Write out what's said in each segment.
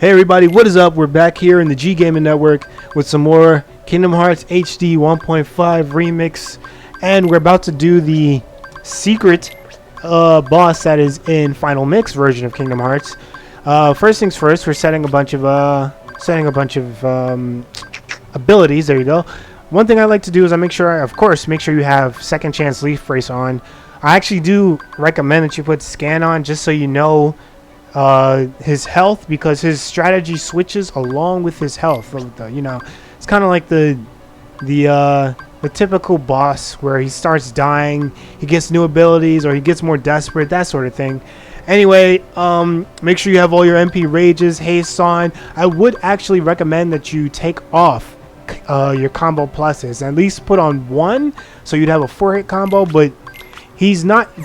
Hey everybody, what is up? We're back here in the G Gaming Network with some more Kingdom Hearts HD 1.5 remix, and we're about to do the secret boss that is in Final Mix version of Kingdom Hearts. First things first, we're setting a bunch of abilities. There you go. One thing I like to do is make sure you have Second Chance Leaf Brace on. I actually do recommend that you put Scan on just so you know his health, because his strategy switches along with his health. You know, it's kind of like the typical boss where he starts dying, he gets new abilities, or he gets more desperate, that sort of thing. Anyway, make sure you have all your MP rages, haste on. I would actually recommend that you take off your combo pluses, at least put on one, so you'd have a 4-hit combo, but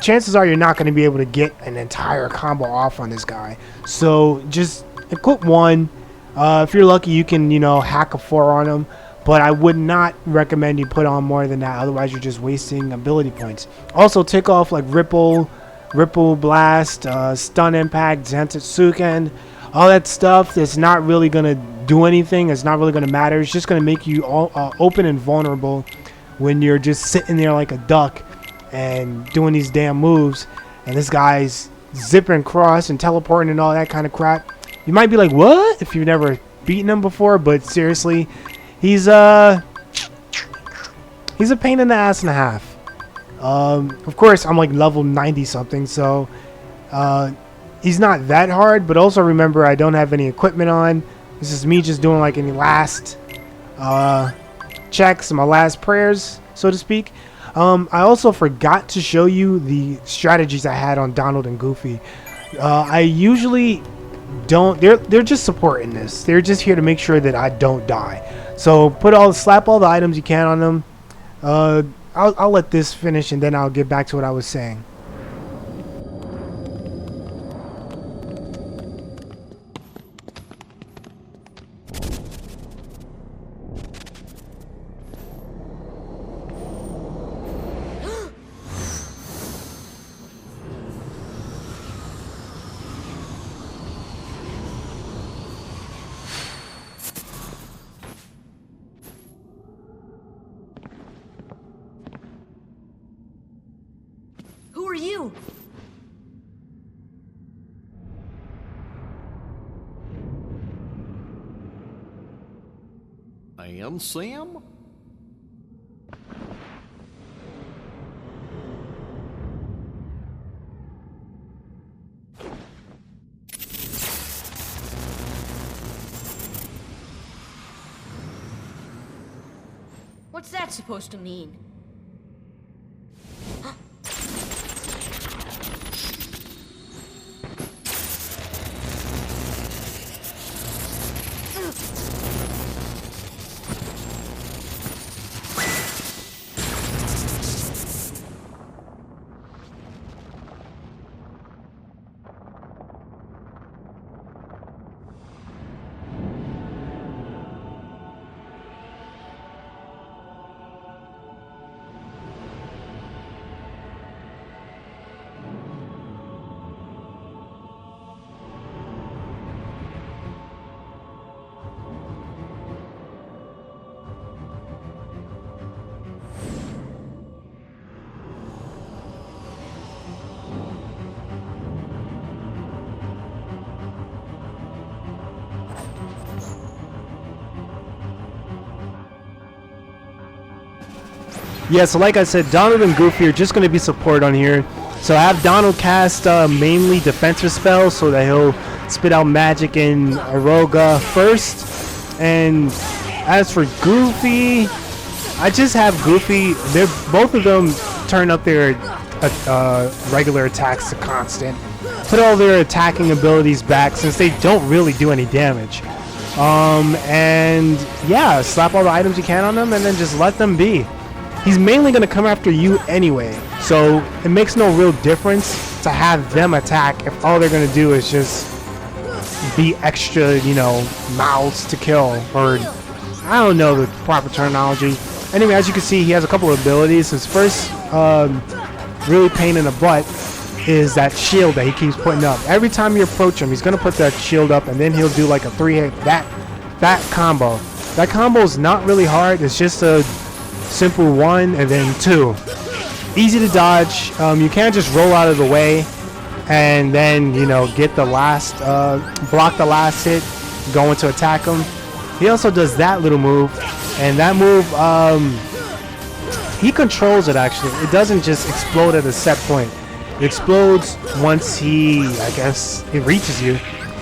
chances are you're not going to be able to get an entire combo off on this guy. So just equip one. If you're lucky, you can, hack a 4 on him, but I would not recommend you put on more than that. Otherwise, you're just wasting ability points. Also, take off like Ripple Blast, Stun Impact, Zantetsuken, all that stuff that's not really going to do anything. It's not really going to matter. It's just going to make you open and vulnerable when you're just sitting there like a duck and doing these damn moves, and this guy's zipping across and teleporting and all that kind of crap. You might be like, what? If you've never beaten him before, but seriously, he's a pain in the ass and a half. Of course, I'm like level 90 something, so he's not that hard, but also remember, I don't have any equipment on. This is me just doing like any last checks, my last prayers, so to speak. I also forgot to show you the strategies I had on Donald and Goofy. I usually don't. They're just supporting this. They're just here to make sure that I don't die. So slap all the items you can on them. I'll let this finish, and then I'll get back to what I was saying. Who are you? I am Sam? What's that supposed to mean? Yeah, so like I said, Donald and Goofy are just going to be support on here. So I have Donald cast mainly defensive spells so that he'll spit out magic in Aroga first. And as for Goofy, I just have Goofy. Both of them turn up their regular attacks to constant. Put all their attacking abilities back since they don't really do any damage. And yeah, slap all the items you can on them and then just let them be. He's mainly going to come after you anyway, so it makes no real difference to have them attack if all they're going to do is just be extra, mouths to kill, or I don't know the proper terminology. Anyway, as you can see, he has a couple of abilities. His first really pain in the butt is that shield that he keeps putting up. Every time you approach him, he's gonna put that shield up, and then he'll do like a 3-hit that combo. That combo is not really hard. It's just a simple 1 and then 2. Easy to dodge. You can't just roll out of the way and then, you know, get the last block the last hit going to attack him. He also does that little move, and that move he controls it. Actually, it doesn't just explode at a set point. It explodes once he, I guess, it reaches you.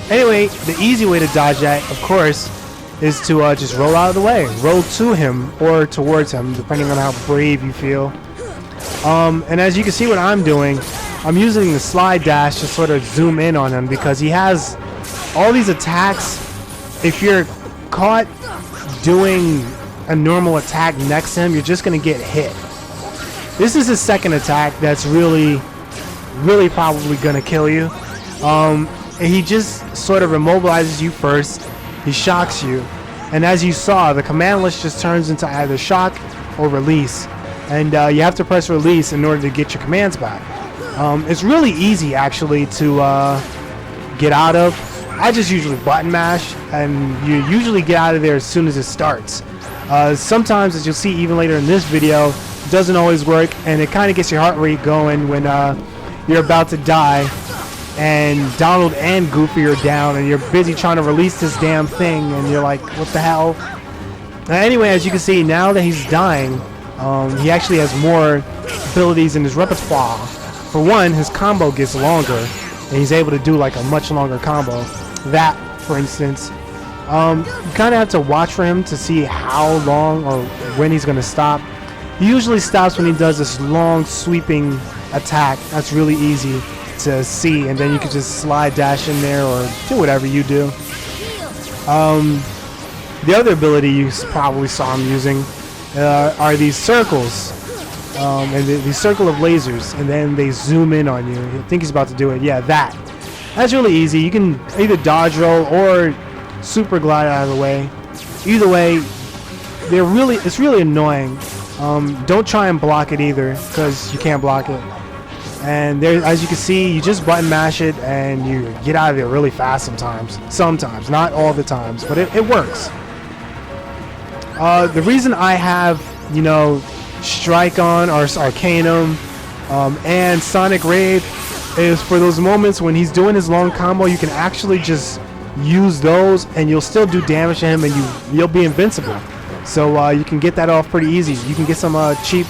Anyway, the easy way to dodge that, of course, is to just roll out of the way. Roll to him or towards him, depending on how brave you feel. And as you can see what I'm doing, I'm using the slide dash to sort of zoom in on him because he has all these attacks. If you're caught doing a normal attack next to him, you're just going to get hit. This is his second attack that's really probably going to kill you. He just sort of immobilizes you first. He shocks you. And as you saw, the command list just turns into either shock or release. And you have to press release in order to get your commands back. It's really easy, actually, to get out of. I just usually button mash, and you usually get out of there as soon as it starts. Sometimes, as you'll see even later in this video, it doesn't always work, and it kind of gets your heart rate going when you're about to die, and Donald and Goofy are down, and you're busy trying to release this damn thing, and you're like, what the hell? Anyway, as you can see, now that he's dying, he actually has more abilities in his repertoire. For one, his combo gets longer, and he's able to do like a much longer combo. That, for instance, you kind of have to watch for him to see how long or when he's going to stop. He usually stops when he does this long sweeping attack. That's really easy to see, and then you can just slide dash in there or do whatever you do. The other ability you probably saw him using are these circles, and the circle of lasers, and then they zoom in on you. I think he's about to do it. Yeah, that's really easy. You can either dodge roll or super glide out of the way. Either way, it's really annoying. Don't try and block it either, because you can't block it. And there, as you can see, you just button mash it and you get out of there really fast sometimes. Sometimes, not all the times, but it works. The reason I have, you know, Strike On or Arcanum and Sonic Raid is for those moments when he's doing his long combo. You can actually just use those and you'll still do damage to him, and you'll be invincible. So you can get that off pretty easy. You can get some cheap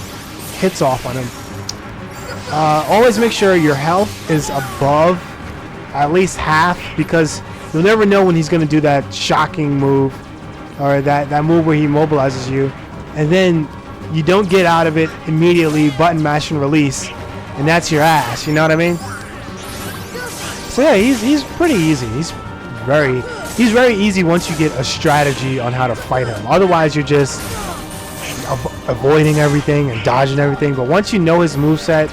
hits off on him. Always make sure your health is above at least half, because you'll never know when he's going to do that shocking move, or that move where he mobilizes you, and then you don't get out of it immediately. Button mash and release, and that's your ass. You know what I mean? So yeah, he's pretty easy. He's very easy once you get a strategy on how to fight him. Otherwise, you're just avoiding everything and dodging everything. But once you know his moveset,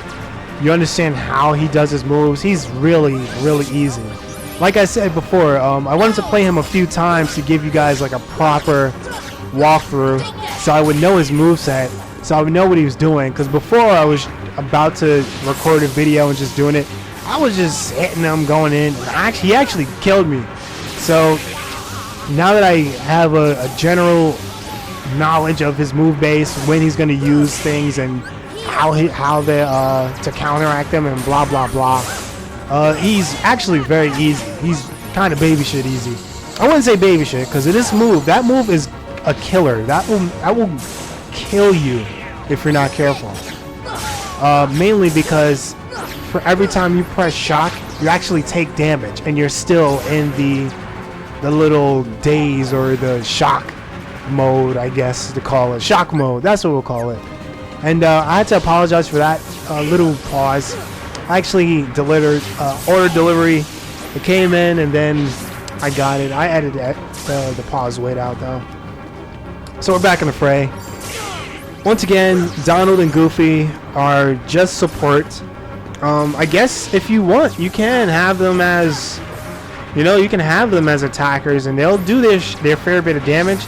you understand how he does his moves, he's really easy. Like I said before, I wanted to play him a few times to give you guys like a proper walkthrough, so I would know his moveset, so I would know what he was doing. Because before I was about to record a video and just doing it, I was just hitting him, going in, and he actually killed me. So now that I have a general knowledge of his move base, when he's going to use things and how they to counteract them and blah blah blah, he's actually very easy. He's kind of baby shit easy. I wouldn't say baby shit, because this move, that move is a killer. That will kill you if you're not careful. Mainly because for every time you press shock, you actually take damage, and you're still in the little daze or the shock mode, I guess to call it. Shock mode, that's what we'll call it. And I had to apologize for that little pause. I actually delivered order delivery. It came in and then I got it. I edited the pause wait out though. So we're back in the fray. Once again, Donald and Goofy are just support. I guess if you want, you can have them as, you can have them as attackers, and they'll do their fair bit of damage.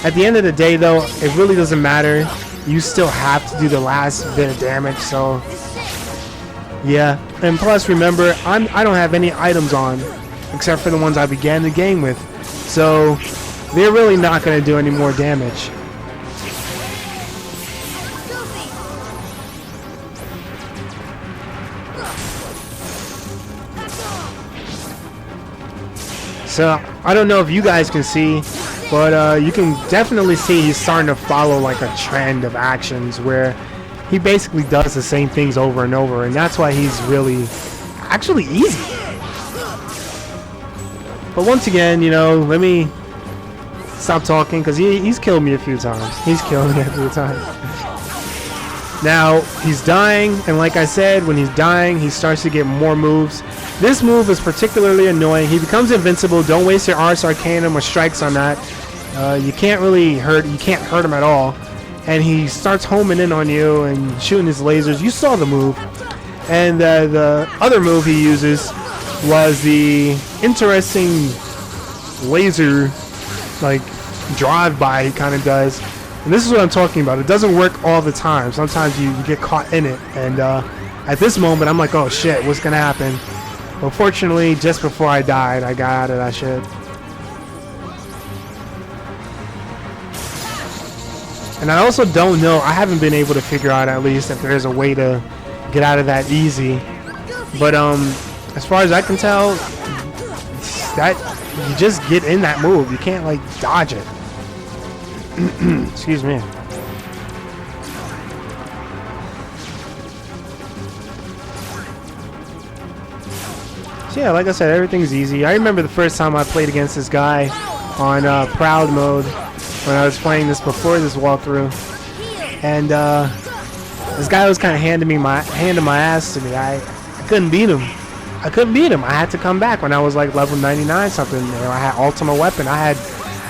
At the end of the day, though, it really doesn't matter. You still have to do the last bit of damage. So Yeah, and plus remember, I don't have any items on, except for the ones I began the game with, so they're really not going to do any more damage. So I don't know if you guys can see, but you can definitely see he's starting to follow like a trend of actions where he basically does the same things over and over, and that's why he's really actually easy. But once again, you know, let me stop talking because he's killed me a few times. He's killed me a few times. Now he's dying, and like I said, when he's dying, he starts to get more moves. This move is particularly annoying. He becomes invincible. Don't waste your Ars Arcanum or strikes on that. You can't really hurt. You can't hurt him at all. And he starts homing in on you and shooting his lasers. You saw the move. And the other move he uses was the interesting laser, like, drive-by he kind of does. And this is what I'm talking about. It doesn't work all the time. Sometimes you get caught in it. And at this moment, I'm like, oh shit, what's going to happen? But fortunately, just before I died, I got out of that shit. And I also don't know, I haven't been able to figure out at least if there's a way to get out of that easy. But as far as I can tell, that you just get in that move. You can't like dodge it. Excuse me. So yeah, like I said, everything's easy. I remember the first time I played against this guy on Proud mode when I was playing this before this walkthrough, and this guy was kind of handing my ass to me. I couldn't beat him. I had to come back when I was like level 99 something. You know, I had Ultima Weapon. I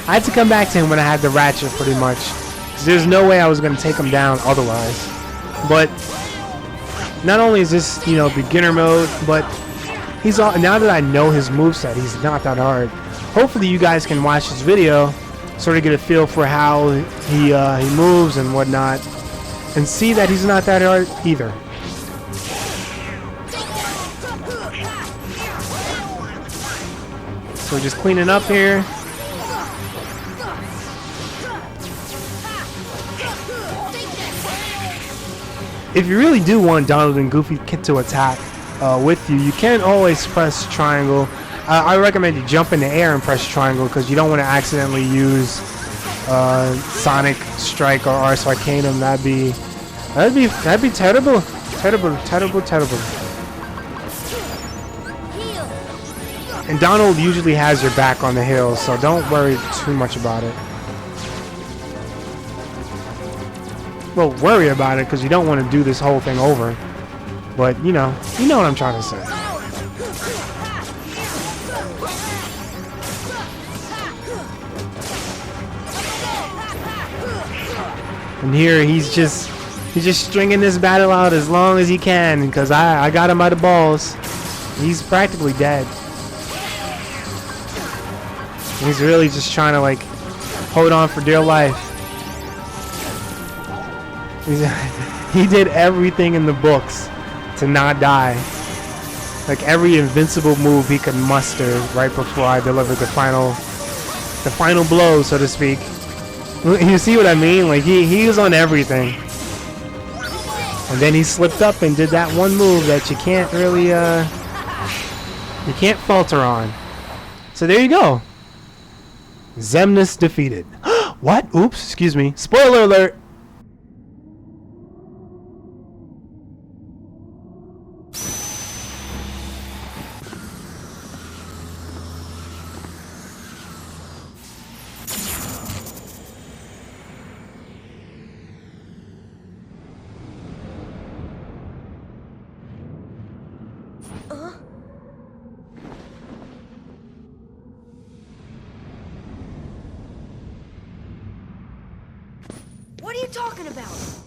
had to come back to him when I had the Ratchet pretty much. 'Cause there's no way I was going to take him down otherwise. But not only is this, you know, beginner mode, but he's all, now that I know his moveset, he's not that hard. Hopefully you guys can watch this video, sort of get a feel for how he moves and whatnot, and see that he's not that hard either. So we're just cleaning up here. If you really do want Donald and Goofy to attack with you, you can always press triangle. I recommend you jump in the air and press triangle because you don't want to accidentally use Sonic Strike or Ars Arcanum. That'd be terrible, terrible. And Donald usually has your back on the hill, so don't worry too much about it. Well, worry about it because you don't want to do this whole thing over. But you know what I'm trying to say. And here he's just stringing this battle out as long as he can because I got him by the balls. He's practically dead. He's really just trying to like hold on for dear life. He did everything in the books to not die. Like every invincible move he could muster right before I delivered the final blow, so to speak. You see what I mean? Like he was on everything. And then he slipped up and did that one move that you can't really you can't falter on. So there you go. Xemnas defeated. What? Oops, excuse me. Spoiler alert. What are you talking about?